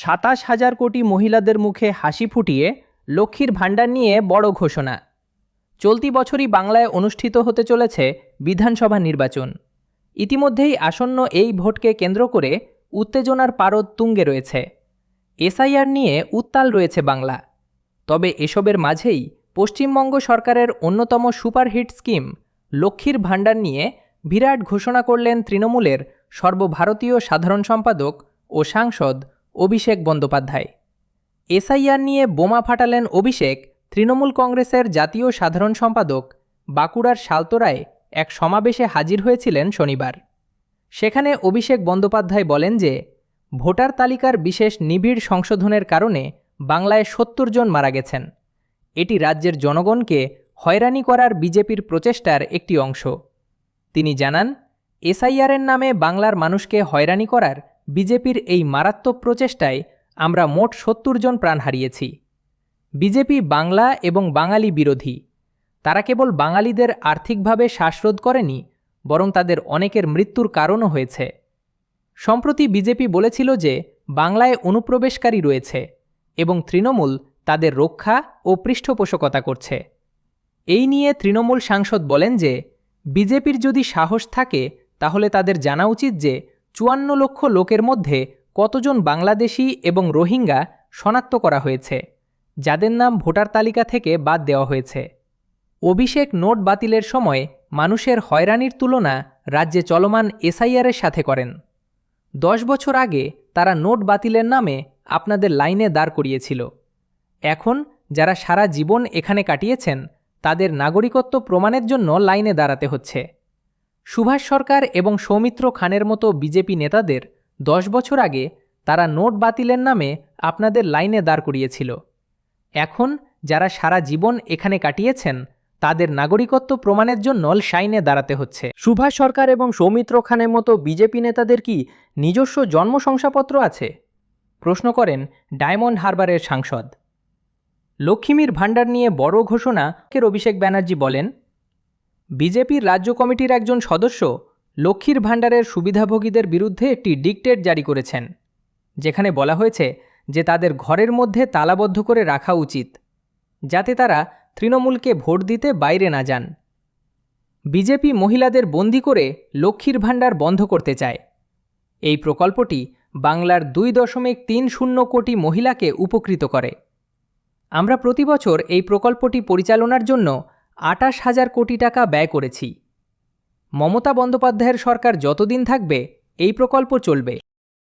২৭,০০০ কোটি মহিলাদের মুখে হাসি ফুটিয়ে লক্ষ্মীর ভাণ্ডার নিয়ে বড় ঘোষণা। চলতি বছরই বাংলায় অনুষ্ঠিত হতে চলেছে বিধানসভা নির্বাচন। ইতিমধ্যেই আসন্ন এই ভোটকে কেন্দ্র করে উত্তেজনার পারদ তুঙ্গে রয়েছে। এসআইআর নিয়ে উত্তাল রয়েছে বাংলা। তবে এসবের মাঝেই পশ্চিমবঙ্গ সরকারের অন্যতম সুপারহিট স্কিম লক্ষ্মীর ভাণ্ডার নিয়ে বিরাট ঘোষণা করলেন তৃণমূলের সর্বভারতীয় সাধারণ সম্পাদক ও সাংসদ অভিষেক বন্দ্যোপাধ্যায়। এসআইআর নিয়ে বোমা ফাটালেন অভিষেক তৃণমূল কংগ্রেসের জাতীয় সাধারণ সম্পাদক বাঁকুড়ার শালতোরায় এক সমাবেশে হাজির হয়েছিলেন শনিবার। সেখানে অভিষেক বন্দ্যোপাধ্যায় বলেন যে ভোটার তালিকার বিশেষ নিবিড় সংশোধনের কারণে বাংলায় ৭০ জন মারা গেছেন। এটি রাজ্যের জনগণকে হয়রানি করার বিজেপির প্রচেষ্টার একটি অংশ। তিনি জানান, এসআইআরের নামে বাংলার মানুষকে হয়রানি করার বিজেপির এই মারাত্মক প্রচেষ্টায় আমরা মোট ৭০ জন প্রাণ হারিয়েছি। বিজেপি বাংলা এবং বাঙালি বিরোধী। তারা কেবল বাঙালিদের আর্থিকভাবে শ্বাসরোধ করেনি, বরং তাদের অনেকের মৃত্যুর কারণও হয়েছে। সম্প্রতি বিজেপি বলেছিল যে বাংলায় অনুপ্রবেশকারী রয়েছে এবং তৃণমূল তাদের রক্ষা ও পৃষ্ঠপোষকতা করছে। এই নিয়ে তৃণমূল সাংসদ বলেন যে বিজেপির যদি সাহস থাকে তাহলে তাদের জানা উচিত যে ৫৪ লক্ষ লোকের মধ্যে কতজন বাংলাদেশি এবং রোহিঙ্গা শনাক্ত করা হয়েছে, যাদের নাম ভোটার তালিকা থেকে বাদ দেওয়া হয়েছে। অভিষেক নোট বাতিলের সময় মানুষের হয়রানির তুলনা রাজ্যে চলমান এসআইআরের সাথে করেন। ১০ বছর আগে তারা নোট বাতিলের নামে আপনাদের লাইনে দাঁড় করিয়েছিল। এখন যারা সারা জীবন এখানে কাটিয়েছেন তাদের নাগরিকত্ব প্রমাণের জন্য লাইনে দাঁড়াতে হচ্ছে। সুভাষ সরকার এবং সৌমিত্র খানের মতো বিজেপি নেতাদের ১০ বছর আগে তারা নোট বাতিলের নামে আপনাদের লাইনে দাঁড় করিয়েছিল। এখন যারা সারা জীবন এখানে কাটিয়েছেন তাদের নাগরিকত্ব প্রমাণের জন্য লাইনে দাঁড়াতে হচ্ছে। সুভাষ সরকার এবং সৌমিত্র খানের মতো বিজেপি নেতাদের কি নিজস্ব জন্ম শংসাপত্র আছে? প্রশ্ন করেন ডায়মন্ড হারবারের সাংসদ। লক্ষ্মীর ভাণ্ডার নিয়ে বড় ঘোষণা অভিষেক ব্যানার্জি বলেন, বিজেপির রাজ্য কমিটির একজন সদস্য লক্ষ্মীর ভাণ্ডারের সুবিধাভোগীদের বিরুদ্ধে একটি ডিক্টেট জারি করেছেন, যেখানে বলা হয়েছে যে তাদের ঘরের মধ্যে তালাবদ্ধ করে রাখা উচিত, যাতে তারা তৃণমূলকে ভোট দিতে বাইরে না যান। বিজেপি মহিলাদের বন্দি করে লক্ষ্মীর ভাণ্ডার বন্ধ করতে চায়। এই প্রকল্পটি বাংলার ২.৩০ কোটি মহিলাকে উপকৃত করে। আমরা প্রতি বছর এই প্রকল্পটি পরিচালনার জন্য ২৮,০০০ কোটি টাকা ব্যয় করেছি। মমতা বন্দ্যোপাধ্যায়ের সরকার যতদিন থাকবে এই প্রকল্প চলবে।